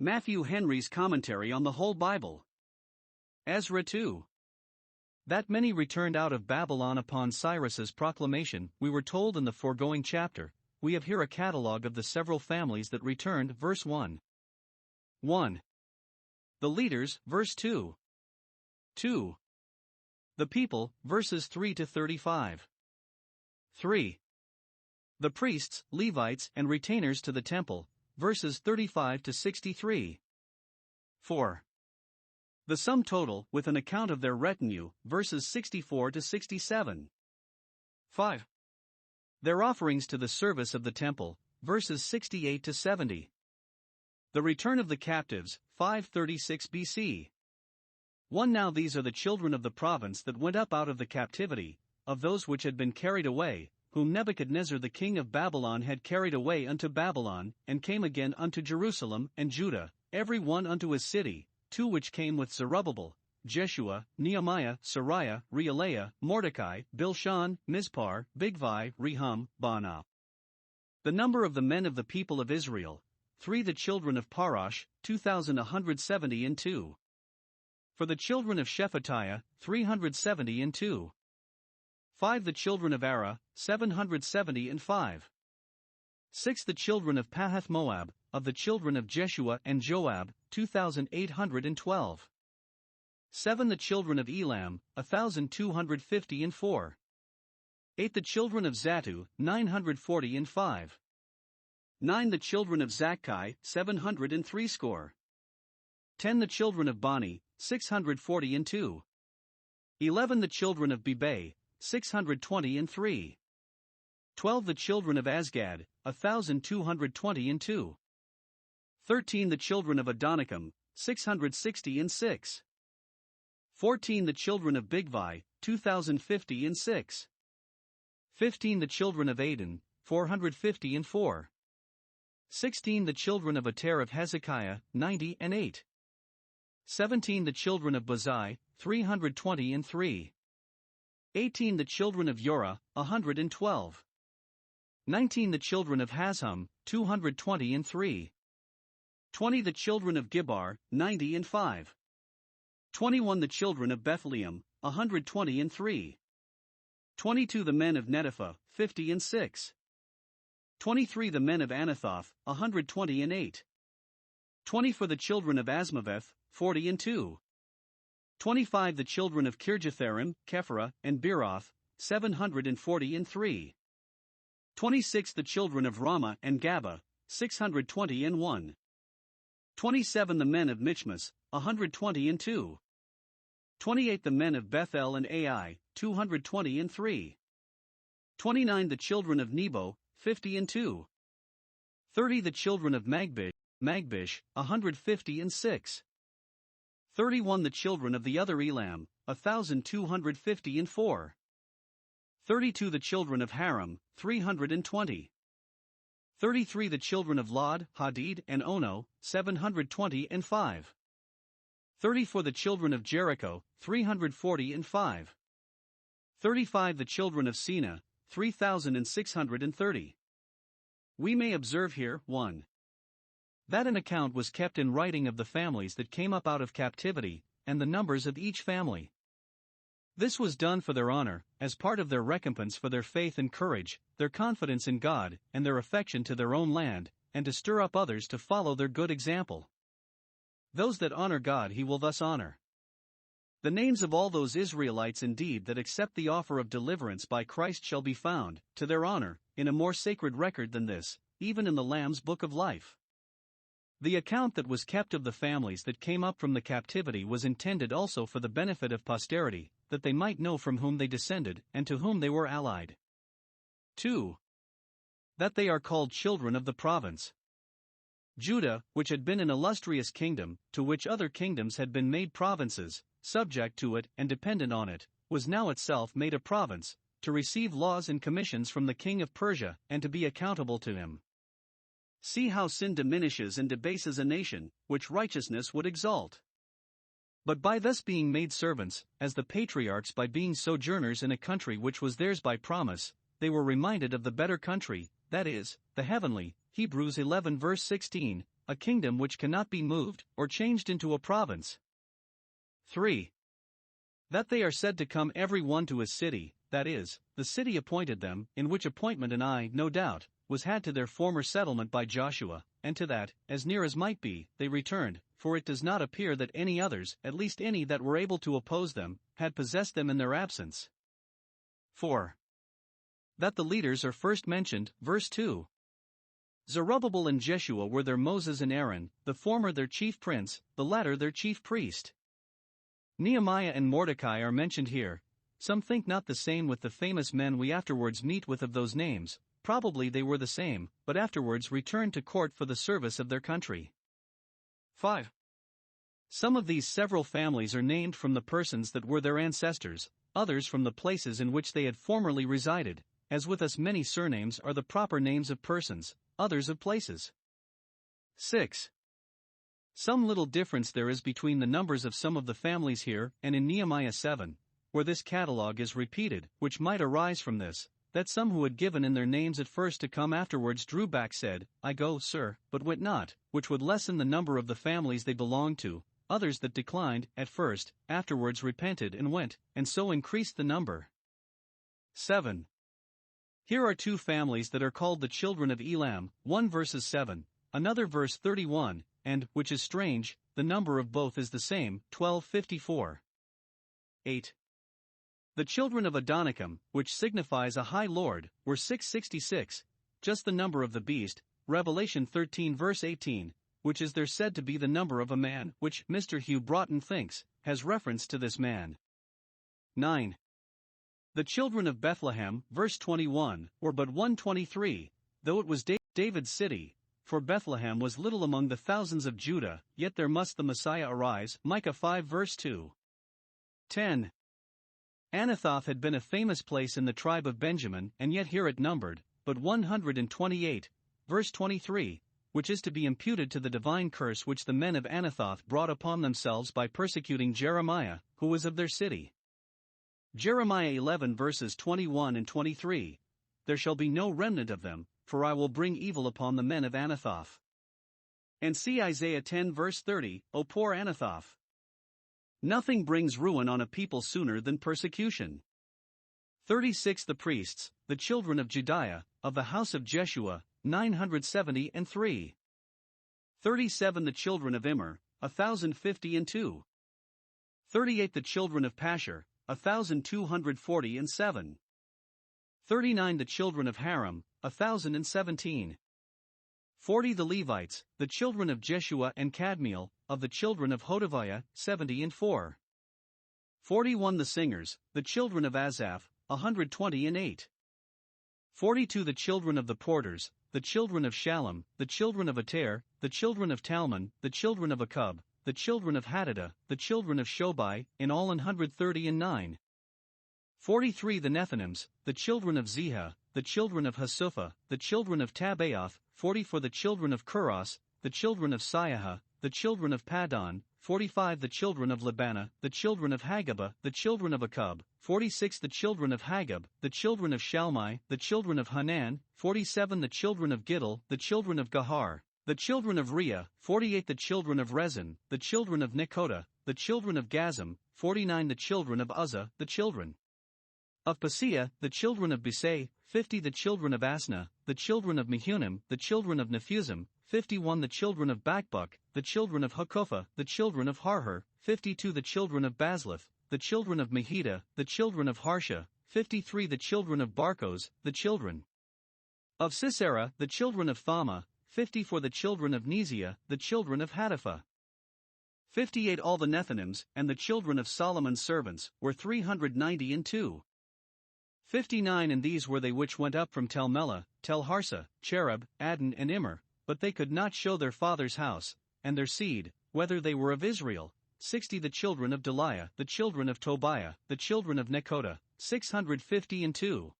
Matthew Henry's Commentary on the Whole Bible. Ezra 2. That many returned out of Babylon upon Cyrus's proclamation, we were told in the foregoing chapter. We have here a catalogue of the several families that returned. Verse 1. 1. The leaders, verse 2. 2. The people, verses 3 to 35. 3. The priests, Levites, and retainers to the temple, verses 35 to 63. 4. The sum total, with an account of their retinue, verses 64 to 67. 5. Their offerings to the service of the temple, verses 68 to 70. The return of the captives, 536 BC. 1. Now these are the children of the province that went up out of the captivity, of those which had been carried away, whom Nebuchadnezzar the king of Babylon had carried away unto Babylon, and came again unto Jerusalem and Judah, every one unto his city. 2. Which came with Zerubbabel, Jeshua, Nehemiah, Sariah, Reelaiah, Mordecai, Bilshan, Mizpar, Bigvai, Rehum, Baanah. The number of the men of the people of Israel, 3. The children of Parosh, 2,170 and 2. For the children of Shephatiah, 370 and 2. 5. The children of Ara, 770 and 5. 6. The children of Pahath Moab, of the children of Jeshua and Joab, 2,812. 7. The children of Elam, 1,250 and 4. 8. The children of Zattu, 940 and 5. 9. The children of Zakkai, 703 score. 10. The children of Bani, 640 and 2. 11. The children of Bebai, 620 and 3. 12. The children of Azgad, 1,220 and 2. 13. The children of Adonikam, 660 and 6. 14. The children of Bigvai, 2,050 and 6. 15. The children of Adin, 450 and 4. 16. The children of Ater of Hezekiah, 90 and 8. 17. The children of Bazai, 320 and 3. 18. The children of Yorah, 112. 19. The children of Hazhum, 220 and 3. 20. The children of Gibbar, 90 and 5. 21. The children of Bethlehem, 120 and 3. 22. The men of Netopha, 50 and 6. 23. The men of Anathoth, 120 and 8. 20. For the children of Asmaveth, 40 and 2. 25. The children of Kirjatharim, Kephara, and Beeroth, 740 and 3. 26. The children of Ramah and Gaba, 620 and 1. 27. The men of Michmas, 120 and 2. 28. The men of Bethel and Ai, 220 and 3. 29. The children of Nebo, 50 and 2. 30. The children of Magbish, 150 and 6. 31. The children of the other Elam, 1,250 and 4. 32. The children of Haram, 320. 33. The children of Lod, Hadid, and Ono, 720 and 5. 34. The children of Jericho, 340 and 5. 35. The children of Sina, 3,630. We may observe here, 1. That an account was kept in writing of the families that came up out of captivity, and the numbers of each family. This was done for their honor, as part of their recompense for their faith and courage, their confidence in God, and their affection to their own land, and to stir up others to follow their good example. Those that honor God He will thus honor. The names of all those Israelites indeed that accept the offer of deliverance by Christ shall be found, to their honor, in a more sacred record than this, even in the Lamb's book of life. The account that was kept of the families that came up from the captivity was intended also for the benefit of posterity, that they might know from whom they descended, and to whom they were allied. 2. That they are called children of the province. Judah, which had been an illustrious kingdom, to which other kingdoms had been made provinces, subject to it and dependent on it, was now itself made a province, to receive laws and commissions from the king of Persia, and to be accountable to him. See how sin diminishes and debases a nation, which righteousness would exalt. But by thus being made servants, as the patriarchs by being sojourners in a country which was theirs by promise, they were reminded of the better country, that is, the heavenly, Hebrews 11 verse 16, a kingdom which cannot be moved, or changed into a province. 3. That they are said to come every one to his city, that is, the city appointed them, in which appointment no doubt, was had to their former settlement by Joshua, and to that, as near as might be, they returned, for it does not appear that any others, at least any that were able to oppose them, had possessed them in their absence. 4. That the leaders are first mentioned, verse 2. Zerubbabel and Jeshua were their Moses and Aaron, the former their chief prince, the latter their chief priest. Nehemiah and Mordecai are mentioned here. Some think not the same with the famous men we afterwards meet with of those names. Probably they were the same, but afterwards returned to court for the service of their country. 5. Some of these several families are named from the persons that were their ancestors, others from the places in which they had formerly resided, as with us many surnames are the proper names of persons, others of places. 6. Some little difference there is between the numbers of some of the families here and in Nehemiah 7, where this catalogue is repeated, which might arise from this, that some who had given in their names at first to come afterwards drew back said, I go, sir, but went not, which would lessen the number of the families they belonged to, others that declined, at first, afterwards repented and went, and so increased the number. 7. Here are two families that are called the children of Elam, one verses 7, another verse 31, and, which is strange, the number of both is the same, 1254. 8. The children of Adonikam, which signifies a high lord, were 666, just the number of the beast, Revelation 13 verse 18, which is there said to be the number of a man, which Mr. Hugh Broughton thinks, has reference to this man. 9. The children of Bethlehem, verse 21, were but 123, though it was David's city, for Bethlehem was little among the thousands of Judah, yet there must the Messiah arise, Micah 5 verse 2. 10. Anathoth had been a famous place in the tribe of Benjamin, and yet here it numbered but 128, verse 23, which is to be imputed to the divine curse which the men of Anathoth brought upon themselves by persecuting Jeremiah, who was of their city. Jeremiah 11 verses 21 and 23, There shall be no remnant of them, for I will bring evil upon the men of Anathoth. And see Isaiah 10 verse 30, O poor Anathoth! Nothing brings ruin on a people sooner than persecution. 36 The priests, the children of Jediah, of the house of Jeshua, 973. 37 The children of Immer, 1050 38 The children of Pashur, 1247. 39 The children of Haram, 1017. 40 The Levites, the children of Jeshua and Kadmiel, of the children of Hodaviah, 70. 41 The singers, the children of Asaph, 128. 42 The children of the porters, the children of Shallum, the children of Ater, the children of Talmon, the children of Akub, the children of Hadadah, the children of Shobai, in all 139. 43 The Nethinims, the children of Ziha, the children of Hasupha, the children of Tabaoth, 40 For the children of Kuros, the children of Siaha, the children of Padon, 45 The children of Labana, the children of Hagabah, the children of Akub, 46 The children of Hagab, the children of Shalmai, the children of Hanan, 47 The children of Giddel, the children of Gahar, the children of Rhea, 48 The children of Rezin, the children of Nekoda, the children of Gazam, 49 The children of Uzzah, the children of Paseah, the children of Bisay, 50 The children of Asna, the children of Mehunim, the children of Nephusim, 51 The children of Bakbuk, the children of Hakopha, the children of Harhur, 52 The children of Basleth, the children of Mehida, the children of Harsha, 53 The children of Barkos, the children of Sisera, the children of Thama, 54 The children of Neziah, the children of Hatipha. 58 All the Nethinims, and the children of Solomon's servants, were 392. 59 And these were they which went up from Tel Melah, Tel Harsa, Cherub, Adon and Immer, but they could not show their father's house, and their seed, whether they were of Israel. 60 The children of Deliah, the children of Tobiah, the children of Nekoda, 650.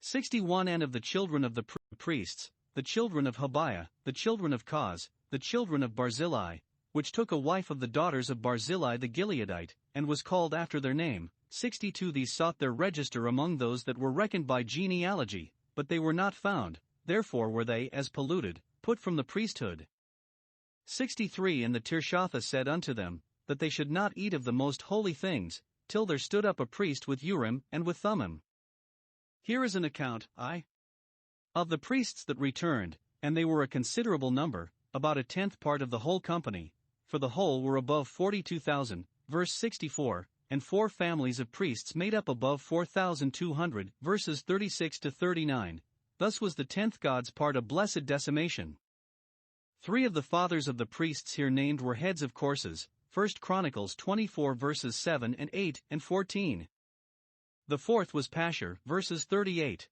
61 And of the children of the priests, the children of Habiah, the children of Koz, the children of Barzillai, which took a wife of the daughters of Barzillai the Gileadite, and was called after their name. 62 These sought their register among those that were reckoned by genealogy, but they were not found, therefore were they as polluted, put from the priesthood. 63 And the Tirshatha said unto them, that they should not eat of the most holy things, till there stood up a priest with Urim and with Thummim. Here is an account, of the priests that returned, and they were a considerable number, about a tenth part of the whole company, for the whole were above 42,000, verse 64, and 4 families of priests made up above 4,200, verses 36 to 39. Thus was the 10th God's part a blessed decimation. 3 of the fathers of the priests here named were heads of courses, 1 Chronicles 24 verses 7 and 8 and 14. The 4th was Pashur, verses 38.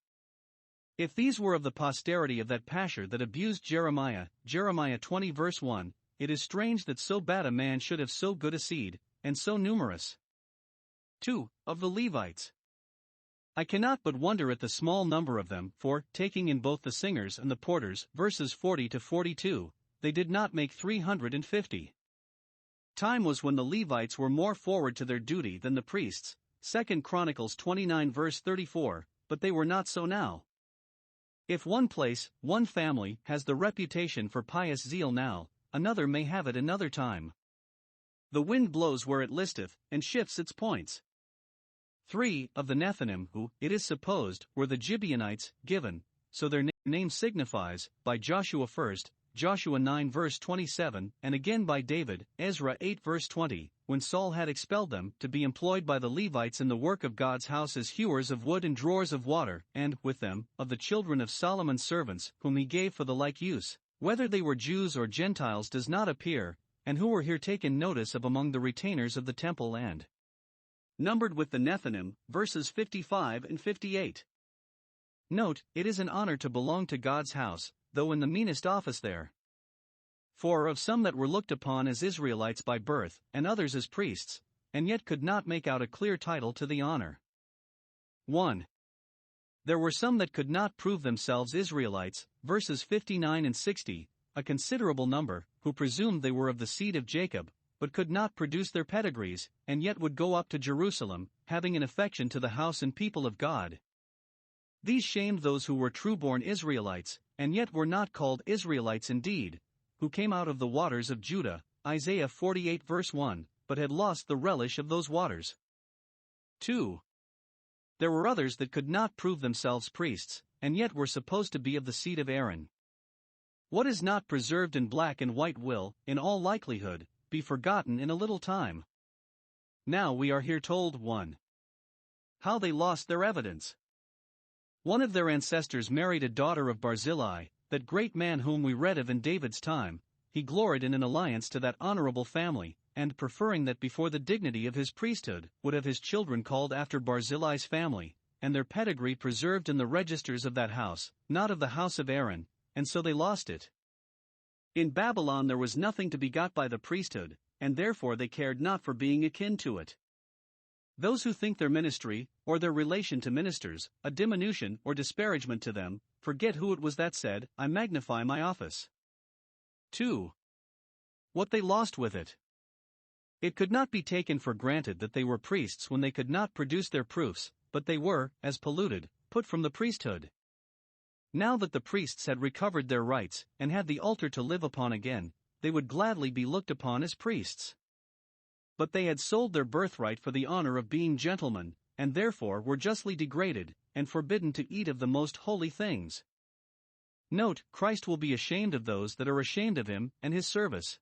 If these were of the posterity of that Pashur that abused Jeremiah, Jeremiah 20 verse 1, it is strange that so bad a man should have so good a seed, and so numerous. 2. Of the Levites. I cannot but wonder at the small number of them, for, taking in both the singers and the porters, verses 40 to 42, they did not make 350. Time was when the Levites were more forward to their duty than the priests, 2 Chronicles 29 verse 34, but they were not so now. If one place, one family, has the reputation for pious zeal now, another may have it another time. The wind blows where it listeth, and shifts its points. 3 of the Nethinim, who, it is supposed, were the Gibeonites, given, so their name signifies, by Joshua first, Joshua 9 verse 27, and again by David, Ezra 8 verse 20, when Saul had expelled them, to be employed by the Levites in the work of God's house as hewers of wood and drawers of water, and, with them, of the children of Solomon's servants, whom he gave for the like use. Whether they were Jews or Gentiles does not appear, and who were here taken notice of among the retainers of the temple and numbered with the Nethinim, verses 55 and 58. Note, it is an honor to belong to God's house, though in the meanest office there. For of some that were looked upon as Israelites by birth, and others as priests, and yet could not make out a clear title to the honor. 1. There were some that could not prove themselves Israelites, verses 59 and 60, a considerable number, who presumed they were of the seed of Jacob, but could not produce their pedigrees, and yet would go up to Jerusalem, having an affection to the house and people of God. These shamed those who were true-born Israelites, and yet were not called Israelites indeed, who came out of the waters of Judah, Isaiah 48 verse 1, but had lost the relish of those waters. 2. There were others that could not prove themselves priests, and yet were supposed to be of the seed of Aaron. What is not preserved in black and white will, in all likelihood, be forgotten in a little time. Now we are here told 1. How they lost their evidence. One of their ancestors married a daughter of Barzillai, that great man whom we read of in David's time. He gloried in an alliance to that honorable family, and preferring that before the dignity of his priesthood, would have his children called after Barzillai's family, and their pedigree preserved in the registers of that house, not of the house of Aaron, and so they lost it. In Babylon there was nothing to be got by the priesthood, and therefore they cared not for being akin to it. Those who think their ministry, or their relation to ministers, a diminution or disparagement to them, forget who it was that said, I magnify my office. 2. What they lost with it. It could not be taken for granted that they were priests when they could not produce their proofs, but they were, as polluted, put from the priesthood. Now that the priests had recovered their rights, and had the altar to live upon again, they would gladly be looked upon as priests. But they had sold their birthright for the honor of being gentlemen, and therefore were justly degraded, and forbidden to eat of the most holy things. Note, Christ will be ashamed of those that are ashamed of him and his service.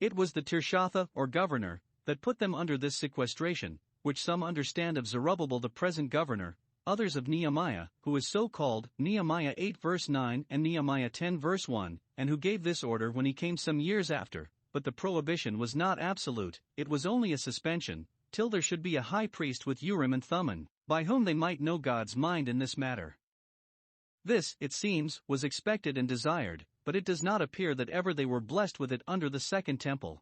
It was the Tirshatha, or governor, that put them under this sequestration, which some understand of Zerubbabel the present governor, others of Nehemiah, who is so called, Nehemiah 8 verse 9 and Nehemiah 10 verse 1, and who gave this order when he came some years after, but the prohibition was not absolute, it was only a suspension, till there should be a high priest with Urim and Thummim, by whom they might know God's mind in this matter. This, it seems, was expected and desired, but it does not appear that ever they were blessed with it under the Second Temple.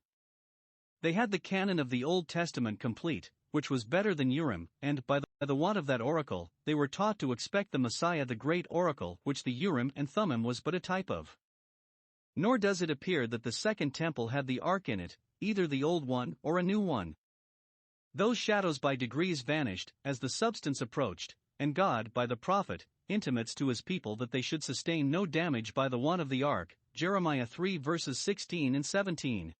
They had the canon of the Old Testament complete, which was better than Urim, and, by the want of that oracle, they were taught to expect the Messiah, the great oracle, which the Urim and Thummim was but a type of. Nor does it appear that the Second Temple had the ark in it, either the old one or a new one. Those shadows by degrees vanished, as the substance approached, and God, by the prophet, intimates to his people that they should sustain no damage by the want of the ark, Jeremiah 3 verses 16 and 17.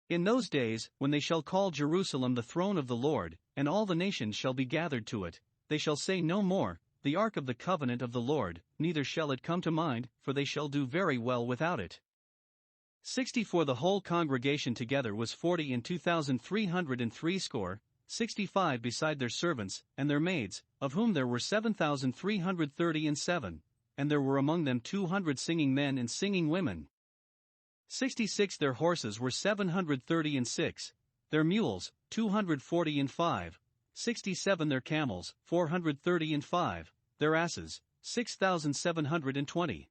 In those days, when they shall call Jerusalem the throne of the Lord, and all the nations shall be gathered to it, they shall say no more, the ark of the covenant of the Lord, neither shall it come to mind, for they shall do very well without it. 60 For the whole congregation together was 40 and 2,303 score, 65 beside their servants and their maids, of whom there were 7,330 and 7, and there were among them 200 singing men and singing women. 66 Their horses were 730 and 6, their mules 240 and 5, 67 Their camels 430 and 5, their asses 6,720.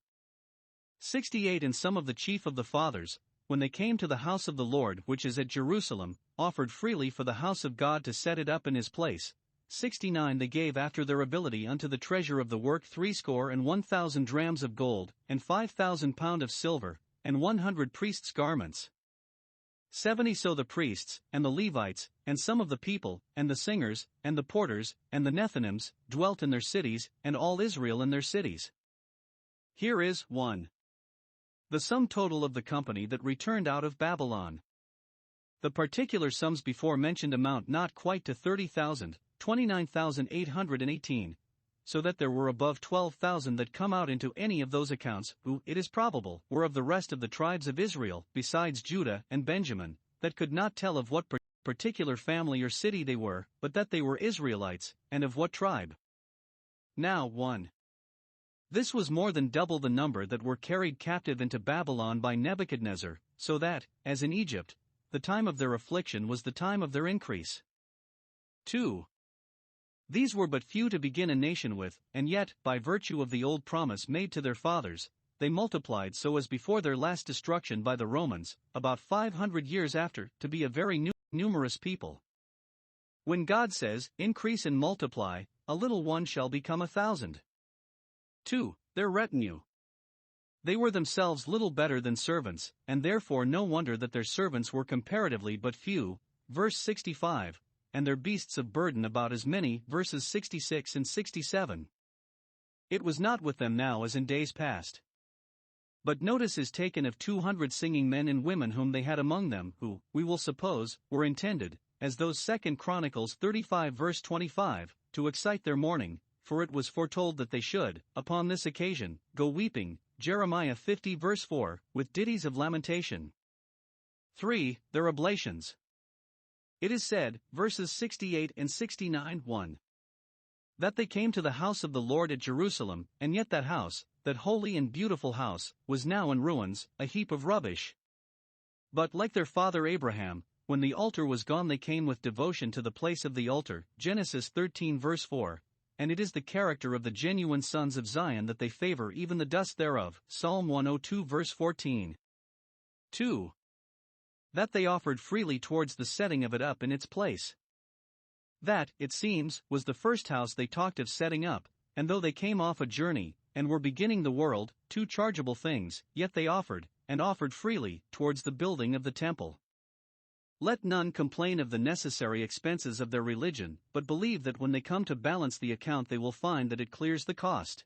68 And some of the chief of the fathers, when they came to the house of the Lord which is at Jerusalem, offered freely for the house of God to set it up in his place. 69 They gave after their ability unto the treasure of the work 1,000 drams of gold, and 5,000 pound of silver, and 100 priests' garments. 70 So the priests, and the Levites, and some of the people, and the singers, and the porters, and the Nethinims, dwelt in their cities, and all Israel in their cities. Here is 1. The sum total of the company that returned out of Babylon. The particular sums before mentioned amount not quite to 30,000, 29,818, so that there were above 12,000 that come out into any of those accounts, who, it is probable, were of the rest of the tribes of Israel, besides Judah and Benjamin, that could not tell of what particular family or city they were, but that they were Israelites, and of what tribe. Now 1. This was more than double the number that were carried captive into Babylon by Nebuchadnezzar, so that, as in Egypt, the time of their affliction was the time of their increase. 2. These were but few to begin a nation with, and yet, by virtue of the old promise made to their fathers, they multiplied so as before their last destruction by the Romans, about 500 years after, to be a very numerous people. When God says, increase and multiply, a little one shall become 1,000. 2. Their retinue. They were themselves little better than servants, and therefore no wonder that their servants were comparatively but few, verse 65, and their beasts of burden about as many, verses 66 and 67. It was not with them now as in days past. But notice is taken of 200 singing men and women whom they had among them, who, we will suppose, were intended, as those 2 Chronicles 35 verse 25, to excite their mourning, for it was foretold that they should, upon this occasion, go weeping, Jeremiah 50 verse 4, with ditties of lamentation. 3. Their oblations. It is said, verses 68 and 69 1. That they came to the house of the Lord at Jerusalem, and yet that house, that holy and beautiful house, was now in ruins, a heap of rubbish. But like their father Abraham, when the altar was gone they came with devotion to the place of the altar, Genesis 13 verse 4. And it is the character of the genuine sons of Zion that they favor even the dust thereof, Psalm 102 verse 14. 2. That they offered freely towards the setting of it up in its place. That, it seems, was the first house they talked of setting up, and though they came off a journey, and were beginning the world, 2 chargeable things, yet they offered, and offered freely, towards the building of the temple. Let none complain of the necessary expenses of their religion, but believe that when they come to balance the account they will find that it clears the cost.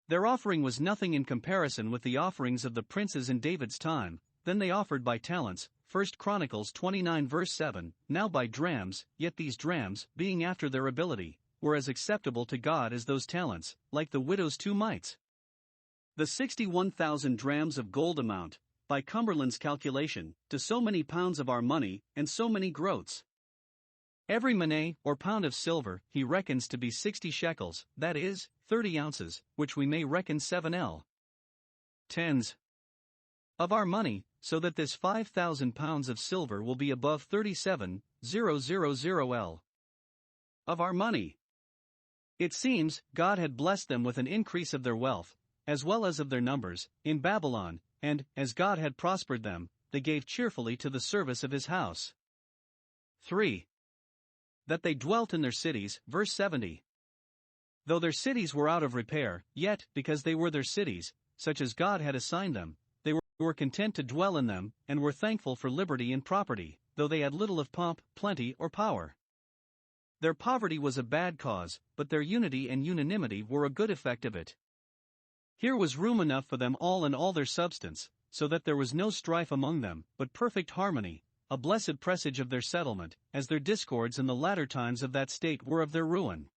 Their offering was nothing in comparison with the offerings of the princes in David's time. Then they offered by talents, 1 Chronicles 29 verse 7, now by drams, yet these drams, being after their ability, were as acceptable to God as those talents, like the widow's 2 mites. The 61,000 drams of gold amount, by Cumberland's calculation, to so many pounds of our money, and so many groats. Every manet, or pound of silver, he reckons to be 60 shekels, that is, 30 ounces, which we may reckon 7 tens of our money, so that this 5,000 pounds of silver will be above 37,000 of our money. It seems, God had blessed them with an increase of their wealth, as well as of their numbers, in Babylon, and, as God had prospered them, they gave cheerfully to the service of his house. 3. That they dwelt in their cities, verse 70. Though their cities were out of repair, yet, because they were their cities, such as God had assigned them, they were content to dwell in them, and were thankful for liberty and property, though they had little of pomp, plenty, or power. Their poverty was a bad cause, but their unity and unanimity were a good effect of it. Here was room enough for them all and all their substance, so that there was no strife among them, but perfect harmony, a blessed presage of their settlement, as their discords in the latter times of that state were of their ruin.